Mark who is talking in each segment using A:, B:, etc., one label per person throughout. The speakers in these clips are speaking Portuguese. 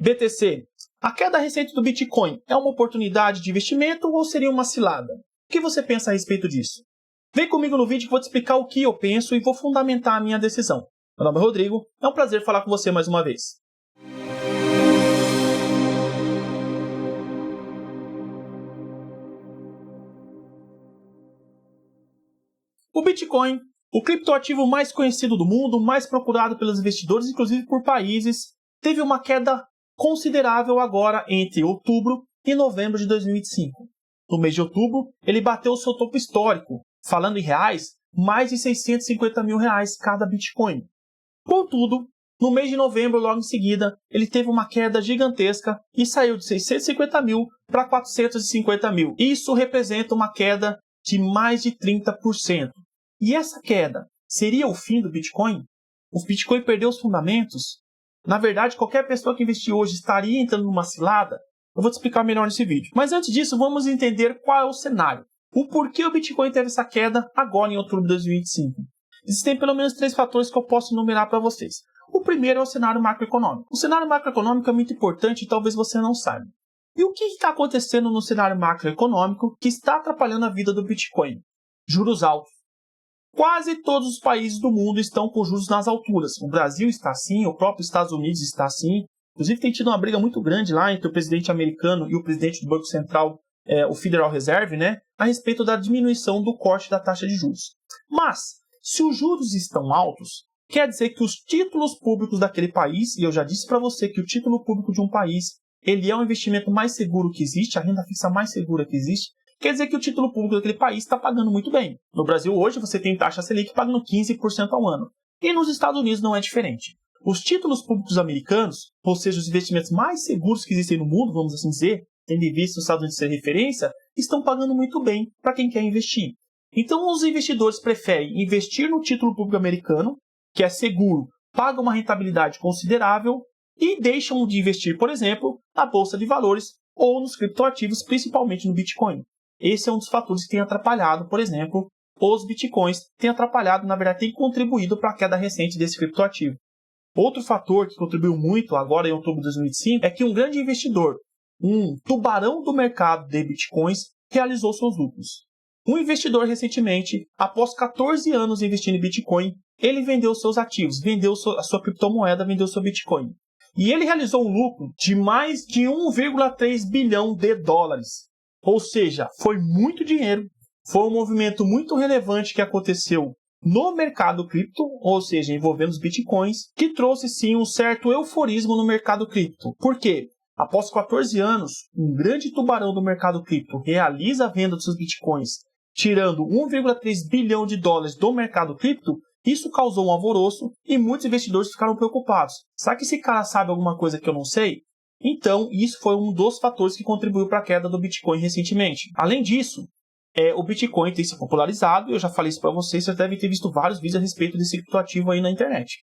A: BTC. A queda recente do Bitcoin é uma oportunidade de investimento ou seria uma cilada? O que você pensa a respeito disso? Vem comigo no vídeo que vou te explicar o que eu penso e vou fundamentar a minha decisão. Meu nome é Rodrigo, é um prazer falar com você mais uma vez. O Bitcoin, o criptoativo mais conhecido do mundo, mais procurado pelos investidores, inclusive por países, teve uma queda considerável agora entre outubro e novembro de 2025. No mês de outubro, ele bateu o seu topo histórico, falando em reais, mais de 650 mil reais cada Bitcoin. Contudo, no mês de novembro, logo em seguida, ele teve uma queda gigantesca e saiu de 650 mil para 450 mil. Isso representa uma queda de mais de 30%. E essa queda seria o fim do Bitcoin? O Bitcoin perdeu os fundamentos? Na verdade, qualquer pessoa que investir hoje estaria entrando numa cilada? Eu vou te explicar melhor nesse vídeo. Mas antes disso, vamos entender qual é o cenário. O porquê o Bitcoin teve essa queda agora em outubro de 2025. Existem pelo menos 3 fatores que eu posso enumerar para vocês. O primeiro é o cenário macroeconômico. O cenário macroeconômico é muito importante e talvez você não saiba. E o que está acontecendo no cenário macroeconômico que está atrapalhando a vida do Bitcoin? Juros altos. Quase todos os países do mundo estão com juros nas alturas. O Brasil está assim, o próprio Estados Unidos está assim. Inclusive tem tido uma briga muito grande lá entre o presidente americano e o presidente do Banco Central, o Federal Reserve, a respeito da diminuição do corte da taxa de juros. Mas, se os juros estão altos, quer dizer que os títulos públicos daquele país, e eu já disse para você que o título público de um país, ele é o investimento mais seguro que existe, a renda fixa mais segura que existe, quer dizer que o título público daquele país está pagando muito bem. No Brasil hoje você tem taxa Selic pagando 15% ao ano. E nos Estados Unidos não é diferente. Os títulos públicos americanos, ou seja, os investimentos mais seguros que existem no mundo, vamos assim dizer, tendo em vista os Estados Unidos ser referência, estão pagando muito bem para quem quer investir. Então os investidores preferem investir no título público americano, que é seguro, paga uma rentabilidade considerável, e deixam de investir, por exemplo, na bolsa de valores ou nos criptoativos, principalmente no Bitcoin. Esse é um dos fatores que tem atrapalhado, por exemplo, os Bitcoins, tem atrapalhado, na verdade, tem contribuído para a queda recente desse criptoativo. Outro fator que contribuiu muito agora em outubro de 2025 é que um grande investidor, um tubarão do mercado de Bitcoins, realizou seus lucros. Um investidor recentemente, após 14 anos investindo em Bitcoin, ele vendeu seus ativos, vendeu a sua criptomoeda, vendeu seu Bitcoin. E ele realizou um lucro de mais de 1,3 bilhão de dólares. Ou seja, foi muito dinheiro, foi um movimento muito relevante que aconteceu no mercado cripto, ou seja, envolvendo os Bitcoins, que trouxe sim um certo euforismo no mercado cripto. Por quê? Após 14 anos, um grande tubarão do mercado cripto realiza a venda dos seus Bitcoins, tirando 1,3 bilhão de dólares do mercado cripto. Isso causou um alvoroço e muitos investidores ficaram preocupados. Será que esse cara sabe alguma coisa que eu não sei? Então, isso foi um dos fatores que contribuiu para a queda do Bitcoin recentemente. Além disso, o Bitcoin tem se popularizado, eu já falei isso para vocês, vocês devem ter visto vários vídeos a respeito desse criptoativo aí na internet.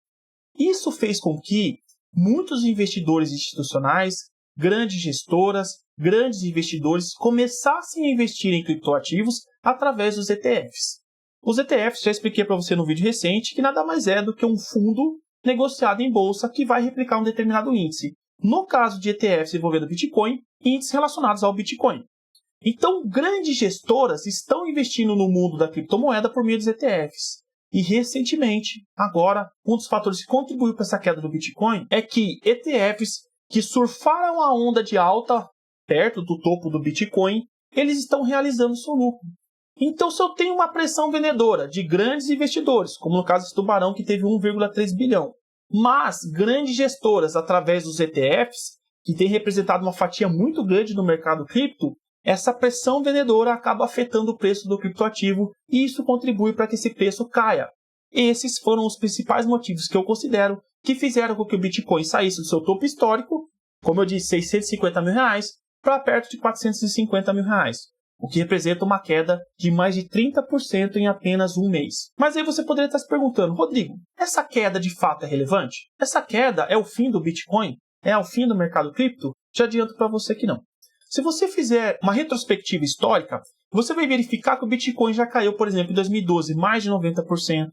A: Isso fez com que muitos investidores institucionais, grandes gestoras, grandes investidores começassem a investir em criptoativos através dos ETFs. Os ETFs, já expliquei para você no vídeo recente, que nada mais é do que um fundo negociado em bolsa que vai replicar um determinado índice. No caso de ETFs envolvendo Bitcoin, índices relacionados ao Bitcoin. Então, grandes gestoras estão investindo no mundo da criptomoeda por meio dos ETFs. E recentemente, agora, um dos fatores que contribuiu para essa queda do Bitcoin é que ETFs que surfaram a onda de alta perto do topo do Bitcoin, eles estão realizando seu lucro. Então, se eu tenho uma pressão vendedora de grandes investidores, como no caso desse tubarão que teve 1,3 bilhão, mas grandes gestoras através dos ETFs, que tem representado uma fatia muito grande no mercado cripto, essa pressão vendedora acaba afetando o preço do criptoativo e isso contribui para que esse preço caia. Esses foram os principais motivos que eu considero que fizeram com que o Bitcoin saísse do seu topo histórico, como eu disse, 650 mil reais, para perto de 450 mil reais. O que representa uma queda de mais de 30% em apenas um mês. Mas aí você poderia estar se perguntando, Rodrigo, essa queda de fato é relevante? Essa queda é o fim do Bitcoin? É o fim do mercado cripto? Já adianto para você que não. Se você fizer uma retrospectiva histórica, você vai verificar que o Bitcoin já caiu, por exemplo, em 2012, mais de 90%.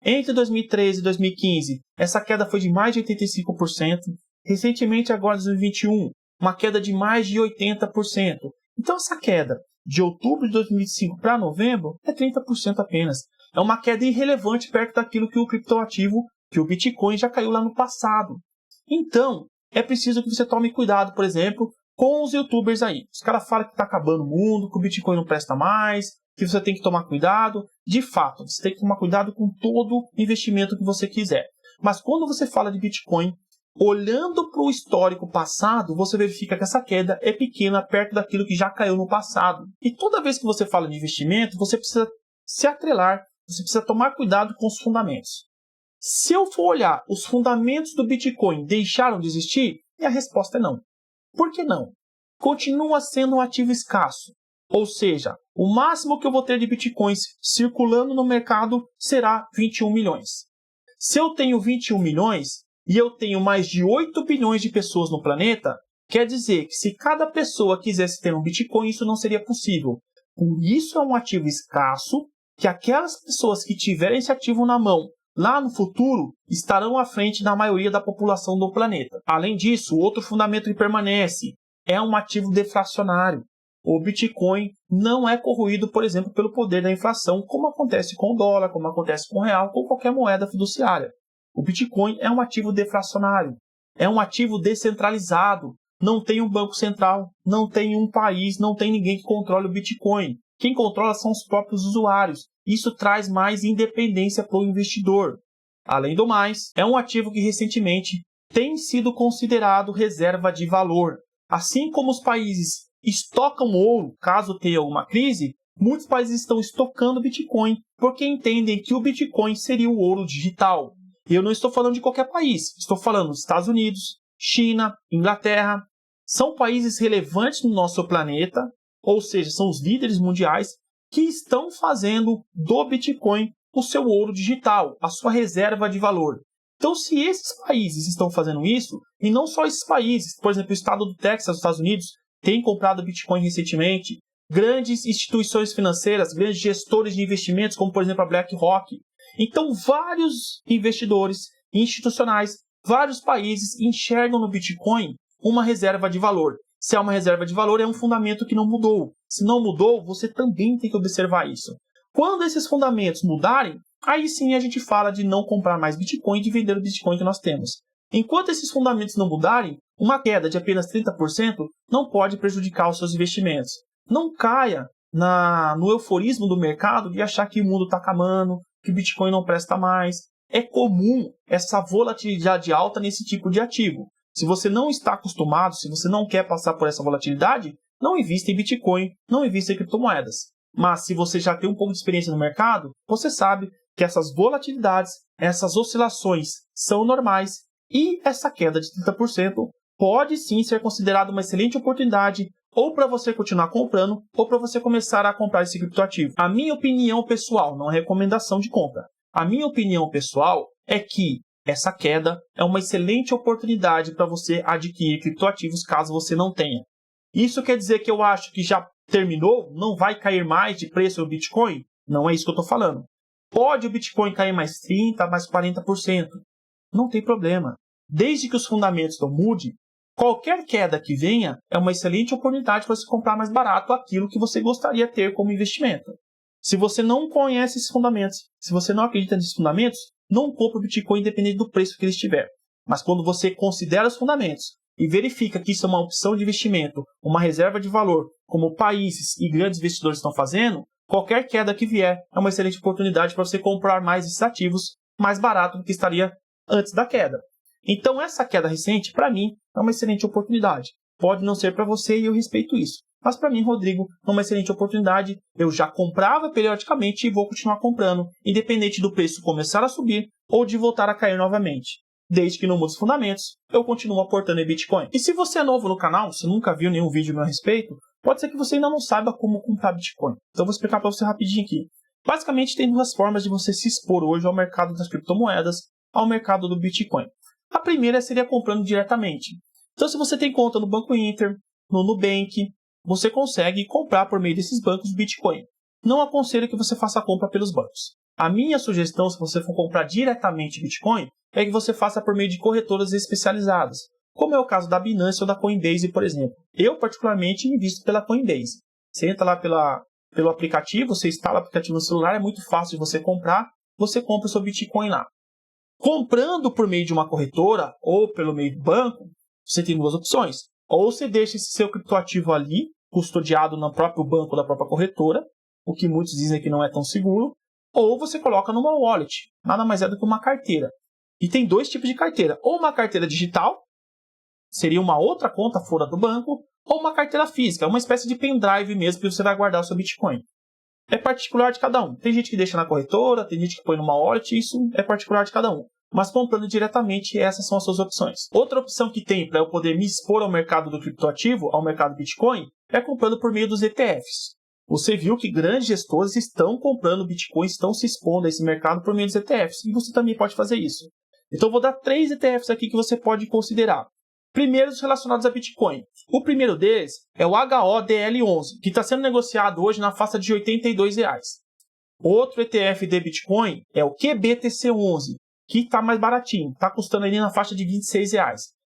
A: Entre 2013 e 2015, essa queda foi de mais de 85%. Recentemente, agora em 2021, uma queda de mais de 80%. Então, essa queda de outubro de 2025 para novembro é 30% apenas. É uma queda irrelevante perto daquilo que o criptoativo, que o Bitcoin já caiu lá no passado. Então, é preciso que você tome cuidado, por exemplo, com os youtubers aí. Os caras falam que está acabando o mundo, que o Bitcoin não presta mais, que você tem que tomar cuidado. De fato, você tem que tomar cuidado com todo investimento que você quiser. Mas quando você fala de Bitcoin, olhando para o histórico passado, você verifica que essa queda é pequena perto daquilo que já caiu no passado. E toda vez que você fala de investimento, você precisa se atrelar, você precisa tomar cuidado com os fundamentos. Se eu for olhar, os fundamentos do Bitcoin deixaram de existir? E a resposta é não. Por que não? Continua sendo um ativo escasso. Ou seja, o máximo que eu vou ter de Bitcoins circulando no mercado será 21 milhões. Se eu tenho 21 milhões e eu tenho mais de 8 bilhões de pessoas no planeta, quer dizer que se cada pessoa quisesse ter um Bitcoin, isso não seria possível. Por isso é um ativo escasso que aquelas pessoas que tiverem esse ativo na mão lá no futuro estarão à frente da maioria da população do planeta. Além disso, outro fundamento que permanece é um ativo deflacionário. O Bitcoin não é corroído, por exemplo, pelo poder da inflação, como acontece com o dólar, como acontece com o real, com qualquer moeda fiduciária. O Bitcoin é um ativo deflacionário, é um ativo descentralizado. Não tem um banco central, não tem um país, não tem ninguém que controle o Bitcoin. Quem controla são os próprios usuários. Isso traz mais independência para o investidor. Além do mais, é um ativo que recentemente tem sido considerado reserva de valor. Assim como os países estocam ouro caso tenha alguma crise, muitos países estão estocando Bitcoin porque entendem que o Bitcoin seria o ouro digital. E eu não estou falando de qualquer país, estou falando dos Estados Unidos, China, Inglaterra. São países relevantes no nosso planeta, ou seja, são os líderes mundiais que estão fazendo do Bitcoin o seu ouro digital, a sua reserva de valor. Então, se esses países estão fazendo isso, e não só esses países, por exemplo, o estado do Texas, nos Estados Unidos, tem comprado Bitcoin recentemente, grandes instituições financeiras, grandes gestores de investimentos, como por exemplo a BlackRock. Então, vários investidores institucionais, vários países enxergam no Bitcoin uma reserva de valor. Se é uma reserva de valor, é um fundamento que não mudou. Se não mudou, você também tem que observar isso. Quando esses fundamentos mudarem, aí sim a gente fala de não comprar mais Bitcoin e de vender o Bitcoin que nós temos. Enquanto esses fundamentos não mudarem, uma queda de apenas 30% não pode prejudicar os seus investimentos. Não caia no euforismo do mercado de achar que o mundo está acabando, que o Bitcoin não presta mais. É comum essa volatilidade alta nesse tipo de ativo. Se você não está acostumado, se você não quer passar por essa volatilidade, não invista em Bitcoin, não invista em criptomoedas. Mas se você já tem um pouco de experiência no mercado, você sabe que essas volatilidades, essas oscilações são normais e essa queda de 30% pode sim ser considerada uma excelente oportunidade ou para você continuar comprando ou para você começar a comprar esse criptoativo. A minha opinião pessoal, não é recomendação de compra. A minha opinião pessoal é que essa queda é uma excelente oportunidade para você adquirir criptoativos caso você não tenha. Isso quer dizer que eu acho que já terminou? Não vai cair mais de preço o Bitcoin? Não é isso que eu estou falando. Pode o Bitcoin cair mais 30%, mais 40%. Não tem problema. Desde que os fundamentos não mudem, qualquer queda que venha é uma excelente oportunidade para você comprar mais barato aquilo que você gostaria de ter como investimento. Se você não conhece esses fundamentos, se você não acredita nesses fundamentos, não compre o Bitcoin independente do preço que ele estiver. Mas quando você considera os fundamentos e verifica que isso é uma opção de investimento, uma reserva de valor, como países e grandes investidores estão fazendo, qualquer queda que vier é uma excelente oportunidade para você comprar mais esses ativos mais barato do que estaria antes da queda. Então essa queda recente, para mim, é uma excelente oportunidade. Pode não ser para você e eu respeito isso. Mas para mim, Rodrigo, é uma excelente oportunidade. Eu já comprava periodicamente e vou continuar comprando, independente do preço começar a subir ou de voltar a cair novamente. Desde que não mude os fundamentos, eu continuo aportando em Bitcoin. E se você é novo no canal, se nunca viu nenhum vídeo meu a respeito, pode ser que você ainda não saiba como comprar Bitcoin. Então eu vou explicar para você rapidinho aqui. Basicamente, tem duas formas de você se expor hoje ao mercado das criptomoedas, ao mercado do Bitcoin. A primeira seria comprando diretamente. Então, se você tem conta no Banco Inter, no Nubank, você consegue comprar por meio desses bancos Bitcoin. Não aconselho que você faça a compra pelos bancos. A minha sugestão, se você for comprar diretamente Bitcoin, é que você faça por meio de corretoras especializadas. como é o caso da Binance ou da Coinbase, por exemplo. Eu, particularmente, invisto pela Coinbase. Você entra lá pelo aplicativo, você instala o aplicativo no celular, é muito fácil de você comprar, você compra o seu Bitcoin lá. Comprando por meio de uma corretora ou pelo meio do banco, você tem duas opções. Ou você deixa esse seu criptoativo ali, custodiado no próprio banco da própria corretora, o que muitos dizem que não é tão seguro, ou você coloca numa wallet, nada mais é do que uma carteira. E tem dois tipos de carteira, ou uma carteira digital, seria uma outra conta fora do banco, ou uma carteira física, uma espécie de pendrive mesmo que você vai guardar o seu Bitcoin. É particular de cada um. Tem gente que deixa na corretora, tem gente que põe numa wallet, isso é particular de cada um. Mas comprando diretamente, essas são as suas opções. Outra opção que tem para eu poder me expor ao mercado do criptoativo, ao mercado Bitcoin, é comprando por meio dos ETFs. Você viu que grandes gestores estão comprando Bitcoin, estão se expondo a esse mercado por meio dos ETFs. E você também pode fazer isso. Então, eu vou dar 3 ETFs aqui que você pode considerar. Primeiros relacionados a Bitcoin. O primeiro deles é o HODL11, que está sendo negociado hoje na faixa de R$ 82. Outro ETF de Bitcoin é o QBTC11, que está mais baratinho, está custando ali na faixa de R$ 26.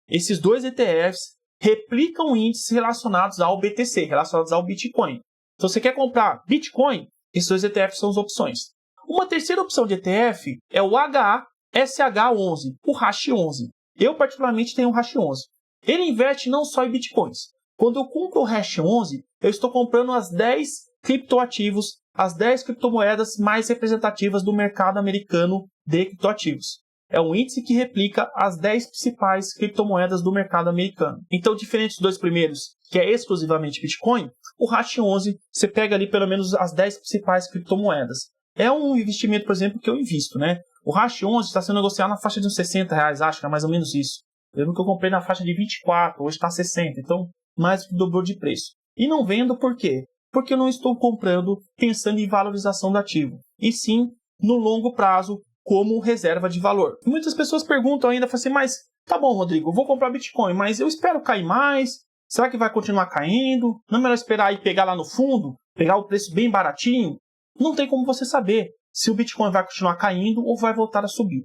A: Esses dois ETFs replicam índices relacionados ao BTC, relacionados ao Bitcoin. Então, você quer comprar Bitcoin, esses dois ETFs são as opções. Uma terceira opção de ETF é o HSH11, o Hash11. Eu, particularmente, tenho o Hash11. Ele investe não só em Bitcoins. Quando eu compro o Hash11, eu estou comprando as 10 criptoativos, as 10 criptomoedas mais representativas do mercado americano de criptoativos. É um índice que replica as 10 principais criptomoedas do mercado americano. Então, diferente dos dois primeiros, que é exclusivamente Bitcoin, o Hash11, você pega ali pelo menos as 10 principais criptomoedas. É um investimento, por exemplo, que eu invisto, né? O Hash11 está sendo negociado na faixa de uns R$60, acho que é mais ou menos isso. Eu lembro que eu comprei na faixa de 24, hoje está 60, então mais do que dobrou de preço. E não vendo por quê? Porque eu não estou comprando pensando em valorização do ativo, e sim no longo prazo como reserva de valor. E muitas pessoas perguntam ainda, falam assim, mas tá bom, Rodrigo, eu vou comprar Bitcoin, mas eu espero cair mais, será que vai continuar caindo? Não é melhor esperar e pegar lá no fundo, pegar o preço bem baratinho? Não tem como você saber se o Bitcoin vai continuar caindo ou vai voltar a subir.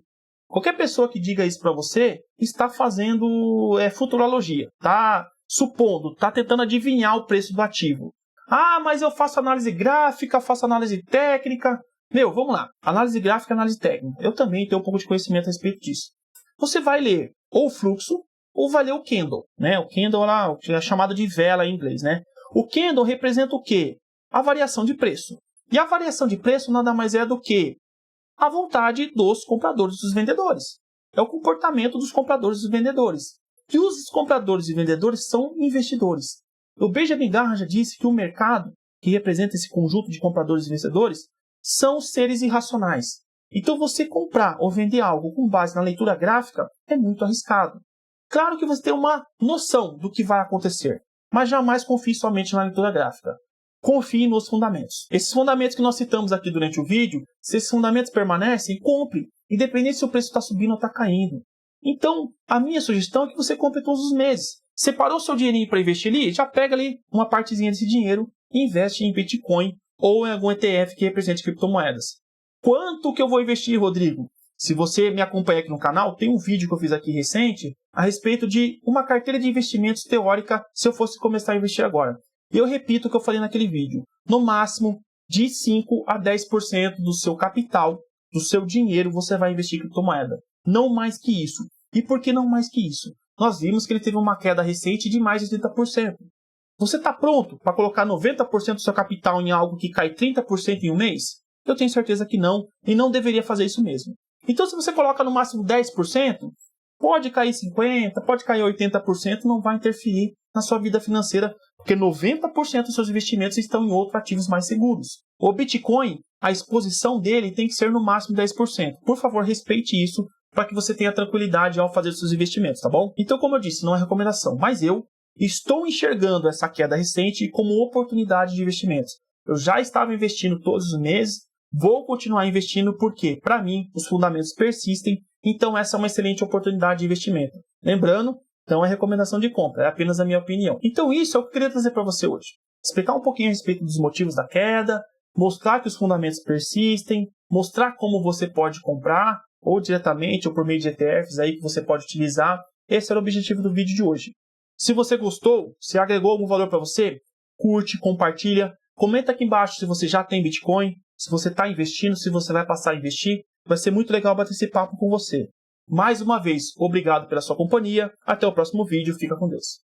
A: Qualquer pessoa que diga isso para você está fazendo futurologia, está supondo, está tentando adivinhar o preço do ativo. Ah, mas eu faço análise gráfica, faço análise técnica. Meu, vamos lá. Análise gráfica e análise técnica. Eu também tenho um pouco de conhecimento a respeito disso. Você vai ler ou o fluxo ou vai ler o candle, né? O candle lá, é chamado de vela em inglês, né? O candle representa o quê? A variação de preço. E a variação de preço nada mais é do que a vontade dos compradores e dos vendedores. É o comportamento dos compradores e dos vendedores. E os compradores e vendedores são investidores. O Benjamin Graham já disse que o mercado, que representa esse conjunto de compradores e vendedores, são seres irracionais. Então, você comprar ou vender algo com base na leitura gráfica é muito arriscado. Claro que você tem uma noção do que vai acontecer, mas jamais confie somente na leitura gráfica. Confie nos fundamentos. Esses fundamentos que nós citamos aqui durante o vídeo, se esses fundamentos permanecem, compre, independente se o preço está subindo ou está caindo. Então, a minha sugestão é que você compre todos os meses. Separou seu dinheirinho para investir ali, já pega ali uma partezinha desse dinheiro e investe em Bitcoin ou em algum ETF que represente criptomoedas. Quanto que eu vou investir, Rodrigo? Se você me acompanha aqui no canal, tem um vídeo que eu fiz aqui recente a respeito de uma carteira de investimentos teórica se eu fosse começar a investir agora. E eu repito o que eu falei naquele vídeo. No máximo, de 5 a 10% do seu capital, do seu dinheiro, você vai investir em criptomoeda. Não mais que isso. E por que não mais que isso? Nós vimos que ele teve uma queda recente de mais de 30%. Você está pronto para colocar 90% do seu capital em algo que cai 30% em um mês? Eu tenho certeza que não, e não deveria fazer isso mesmo. Então, se você coloca no máximo 10%, pode cair 50%, pode cair 80%, não vai interferir na sua vida financeira, porque 90% dos seus investimentos estão em outros ativos mais seguros. O Bitcoin, a exposição dele tem que ser no máximo 10%. Por favor, respeite isso para que você tenha tranquilidade ao fazer os seus investimentos, tá bom? Então, como eu disse, não é recomendação, mas eu estou enxergando essa queda recente como oportunidade de investimentos. Eu já estava investindo todos os meses, vou continuar investindo porque, para mim, os fundamentos persistem, então essa é uma excelente oportunidade de investimento. Lembrando, então é recomendação de compra, é apenas a minha opinião. Então isso é o que eu queria trazer para você hoje. Explicar um pouquinho a respeito dos motivos da queda, mostrar que os fundamentos persistem, mostrar como você pode comprar, ou diretamente, ou por meio de ETFs aí que você pode utilizar Esse era o objetivo do vídeo de hoje. Se você gostou, se agregou algum valor para você, curte, compartilha, comenta aqui embaixo se você já tem Bitcoin, se você está investindo, se você vai passar a investir. Vai ser muito legal bater esse papo com você. Mais uma vez, obrigado pela sua companhia. Até o próximo vídeo. Fica com Deus.